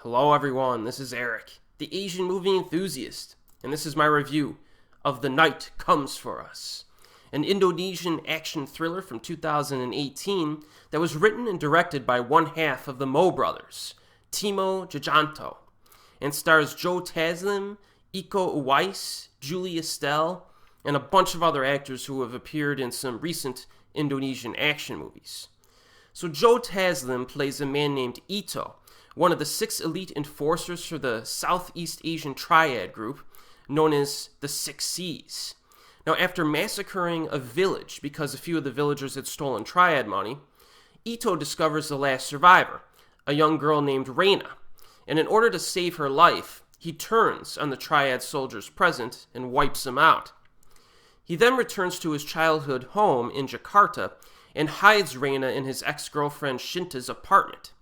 Hello everyone, this is Erik, the Asian movie enthusiast, and this is my review of The Night Comes For Us, an Indonesian action thriller from 2018 that was written and directed by one half of the Mo brothers, Timo Tjahjanto, and stars Joe Taslim, Iko Uwais, Estelle, and a bunch of other actors who have appeared in some recent Indonesian action movies. So Joe Taslim plays a man named Ito, one of the 6 elite enforcers for the South East Asian Triad group, known as the 6 C's. Now, after massacring a village because a few of the villagers had stolen Triad money, Ito discovers the last survivor, a young girl named Reina, and in order to save her life, he turns on the Triad soldiers present and wipes them out. He then returns to his childhood home in Jakarta and hides Reina in his ex-girlfriend Shinta's apartment.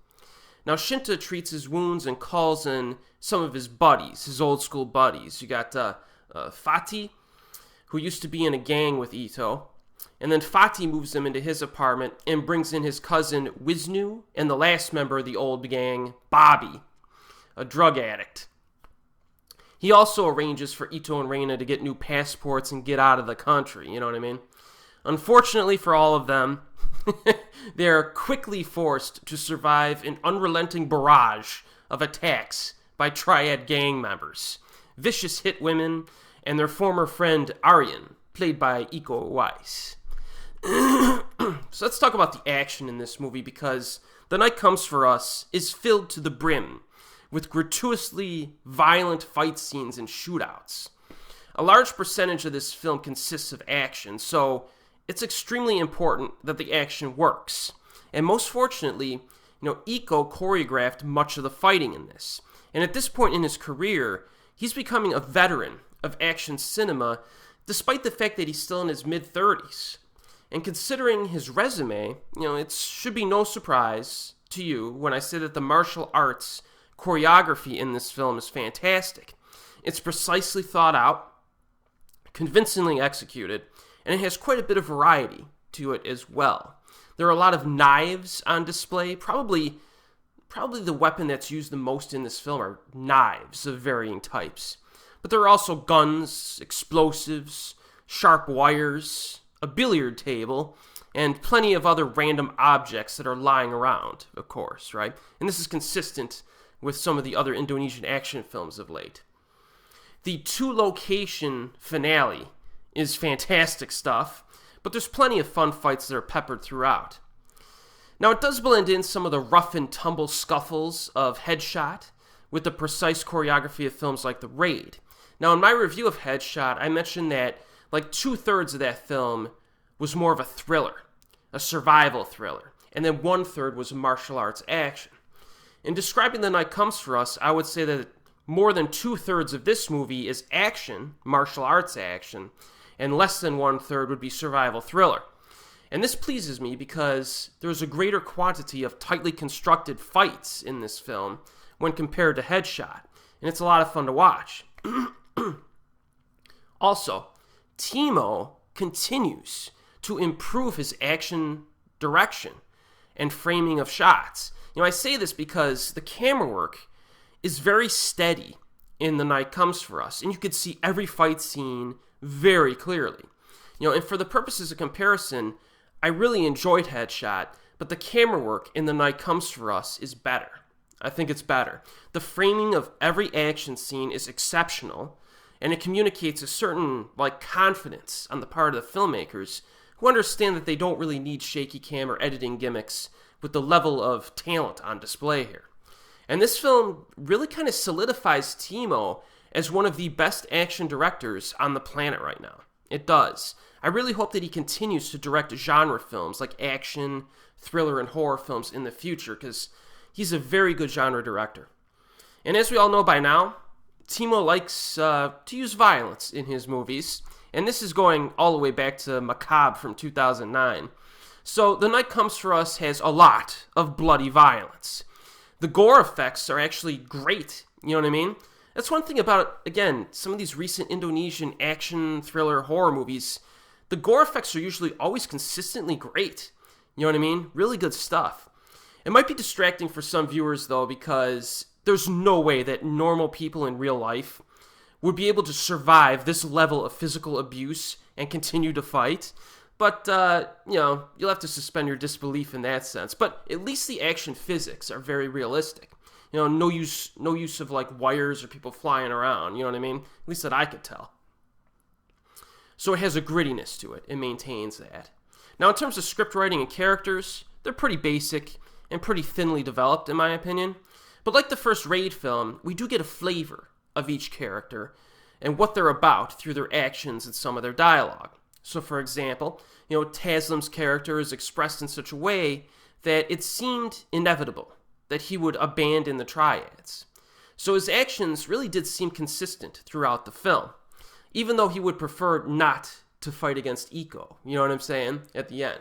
Now, Shinta treats his wounds and calls in some of his buddies, his old school buddies. You got Fatih, who used to be in a gang with Ito, and then Fatih moves him into his apartment and brings in his cousin Wisnu and the last member of the old gang, Bobby, a drug addict. He also arranges for Ito and Reina to get new passports and get out of the country, you know what I mean? Unfortunately for all of them, they are quickly forced to survive an unrelenting barrage of attacks by Triad gang members, vicious hitwomen, and their former friend Arian, played by Iko Uwais. So let's talk about the action in this movie, because The Night Comes For Us is filled to the brim with gratuitously violent fight scenes and shootouts. A large percentage of this film consists of action, so it's extremely important that the action works. And most fortunately, Iko choreographed much of the fighting in this. And at this point in his career, he's becoming a veteran of action cinema, despite the fact that he's still in his mid-30s. And considering his resume, it should be no surprise to you when I say that the martial arts choreography in this film is fantastic. It's precisely thought out, convincingly executed, and it has quite a bit of variety to it as well. There are a lot of knives on display. Probably the weapon that's used the most in this film are knives of varying types. But there are also guns, explosives, sharp wires, a billiard table, and plenty of other random objects that are lying around, of course, right? And this is consistent with some of the other Indonesian action films of late. The 2-location finale is fantastic stuff, but there's plenty of fun fights that are peppered throughout. Now, it does blend in some of the rough and tumble scuffles of Headshot with the precise choreography of films like The Raid. Now, in my review of Headshot, I mentioned that like 2/3 of that film was more of a thriller, a survival thriller, and then 1/3 was martial arts action. In describing The Night Comes For Us, I would say that more than 2/3 of this movie is action, martial arts action, and less than 1/3 would be survival thriller. And this pleases me because there's a greater quantity of tightly constructed fights in this film when compared to Headshot, and it's a lot of fun to watch. Also, Timo continues to improve his action direction and framing of shots. I say this because the camera work is very steady in The Night Comes For Us, and you could see every fight scene very clearly. And for the purposes of comparison, I really enjoyed Headshot, but the camera work in The Night Comes For Us is better. I think it's better. The framing of every action scene is exceptional, and it communicates a certain confidence on the part of the filmmakers who understand that they don't really need shaky cam or editing gimmicks with the level of talent on display here. And this film really kind of solidifies Timo as one of the best action directors on the planet right now. It does. I really hope that he continues to direct genre films like action, thriller, and horror films in the future, because he's a very good genre director. And as we all know by now, Timo likes to use violence in his movies, and this is going all the way back to Macabre from 2009. So The Night Comes For Us has a lot of bloody violence. The gore effects are actually great, you know what I mean? That's one thing about, again, some of these recent Indonesian action, thriller, horror movies. The gore effects are usually always consistently great. You know what I mean? Really good stuff. It might be distracting for some viewers, though, because there's no way that normal people in real life would be able to survive this level of physical abuse and continue to fight. But, you'll have to suspend your disbelief in that sense. But at least the action physics are very realistic. No use of, like, wires or people flying around, you know what I mean? At least that I could tell. So it has a grittiness to it. It maintains that. Now, in terms of script writing and characters, they're pretty basic and pretty thinly developed, in my opinion. But like the first Raid film, we do get a flavor of each character and what they're about through their actions and some of their dialogue. So, for example, Taslim's character is expressed in such a way that it seemed inevitable that he would abandon the triads. So his actions really did seem consistent throughout the film, even though he would prefer not to fight against Iko, you know what I'm saying, at the end.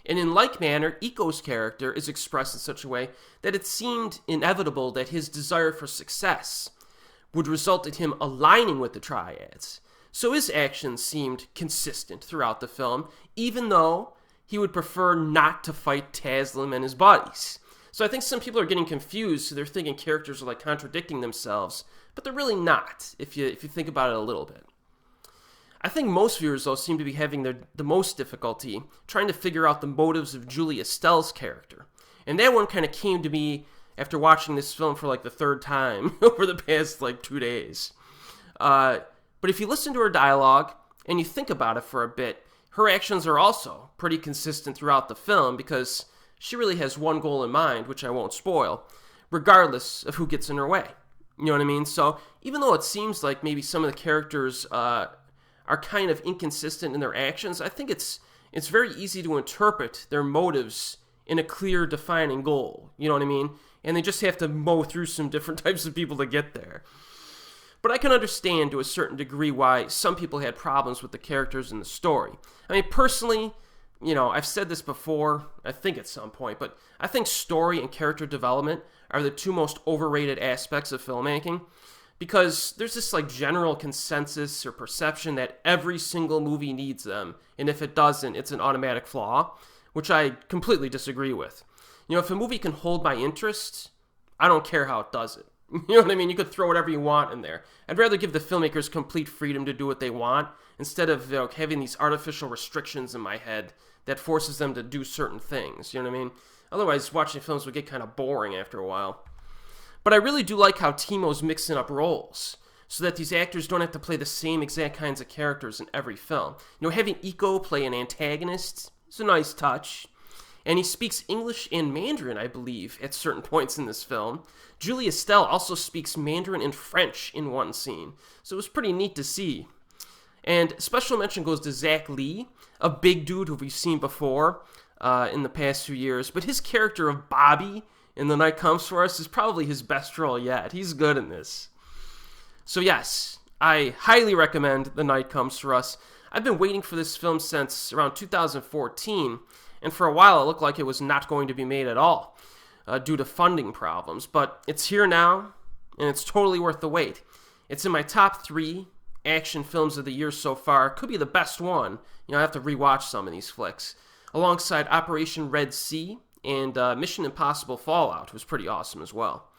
And in like manner, Iko's character is expressed in such a way that it seemed inevitable that his desire for success would result in him aligning with the triads. So his actions seemed consistent throughout the film, even though he would prefer not to fight Taslim and his buddies. So I think some people are getting confused, so they're thinking characters are like contradicting themselves, but they're really not, if you think about it a little bit. I think most viewers, though, seem to be having the most difficulty trying to figure out the motives of Julie Estelle's character. And that one kind of came to me after watching this film for like the third time over the past like 2 days. But if you listen to her dialogue and you think about it for a bit, her actions are also pretty consistent throughout the film because she really has one goal in mind, which I won't spoil, regardless of who gets in her way. You know what I mean? So even though it seems like maybe some of the characters are kind of inconsistent in their actions, I think it's very easy to interpret their motives in a clear, defining goal. You know what I mean? And they just have to mow through some different types of people to get there. But I can understand to a certain degree why some people had problems with the characters in the story. I mean, personally, I've said this before, I think at some point, but I think story and character development are the two most overrated aspects of filmmaking because there's this like general consensus or perception that every single movie needs them, and if it doesn't, it's an automatic flaw, which I completely disagree with. If a movie can hold my interest, I don't care how it does it. You know what I mean? You could throw whatever you want in there. I'd rather give the filmmakers complete freedom to do what they want instead of having these artificial restrictions in my head that forces them to do certain things. You know what I mean? Otherwise, watching films would get kind of boring after a while. But I really do like how Timo's mixing up roles so that these actors don't have to play the same exact kinds of characters in every film. Having Iko play an antagonist is a nice touch. And he speaks English and Mandarin, I believe, at certain points in this film. Julie Estelle also speaks Mandarin and French in one scene, so it was pretty neat to see. And special mention goes to Zach Lee, a big dude who we've seen before in the past few years, but his character of Bobby in The Night Comes For Us is probably his best role yet. He's good in this. So yes, I highly recommend The Night Comes For Us. I've been waiting for this film since around 2014, and for a while it looked like it was not going to be made at all due to funding problems. But it's here now, and it's totally worth the wait. It's in my top 3 action films of the year so far. Could be the best one. I have to rewatch some of these flicks. Alongside Operation Red Sea and Mission Impossible Fallout, was pretty awesome as well.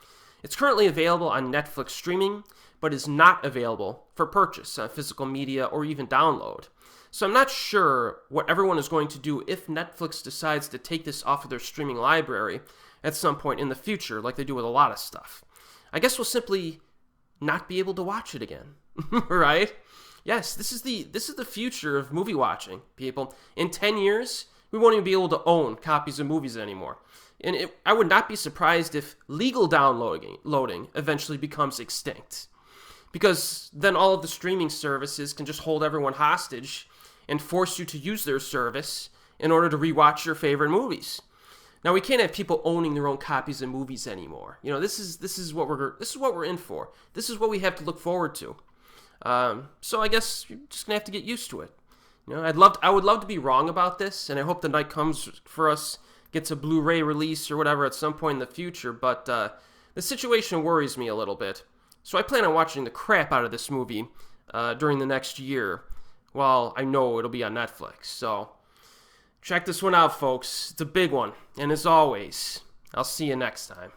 It's currently available on Netflix streaming, but is not available for purchase on physical media or even download. So I'm not sure what everyone is going to do if Netflix decides to take this off of their streaming library at some point in the future, like they do with a lot of stuff. I guess we'll simply not be able to watch it again, right? Yes, this is the future of movie watching, people. In 10 years, we won't even be able to own copies of movies anymore. And I would not be surprised if legal downloading eventually becomes extinct. Because then all of the streaming services can just hold everyone hostage and force you to use their service in order to rewatch your favorite movies. Now, we can't have people owning their own copies of movies anymore. This is what we're in for. This is what we have to look forward to. So I guess you're just gonna have to get used to it. I would love to be wrong about this, and I hope The Night Comes For Us gets a Blu-ray release or whatever at some point in the future. But the situation worries me a little bit. So I plan on watching the crap out of this movie during the next year, while I know it'll be on Netflix. So check this one out, folks. It's a big one. And as always, I'll see you next time.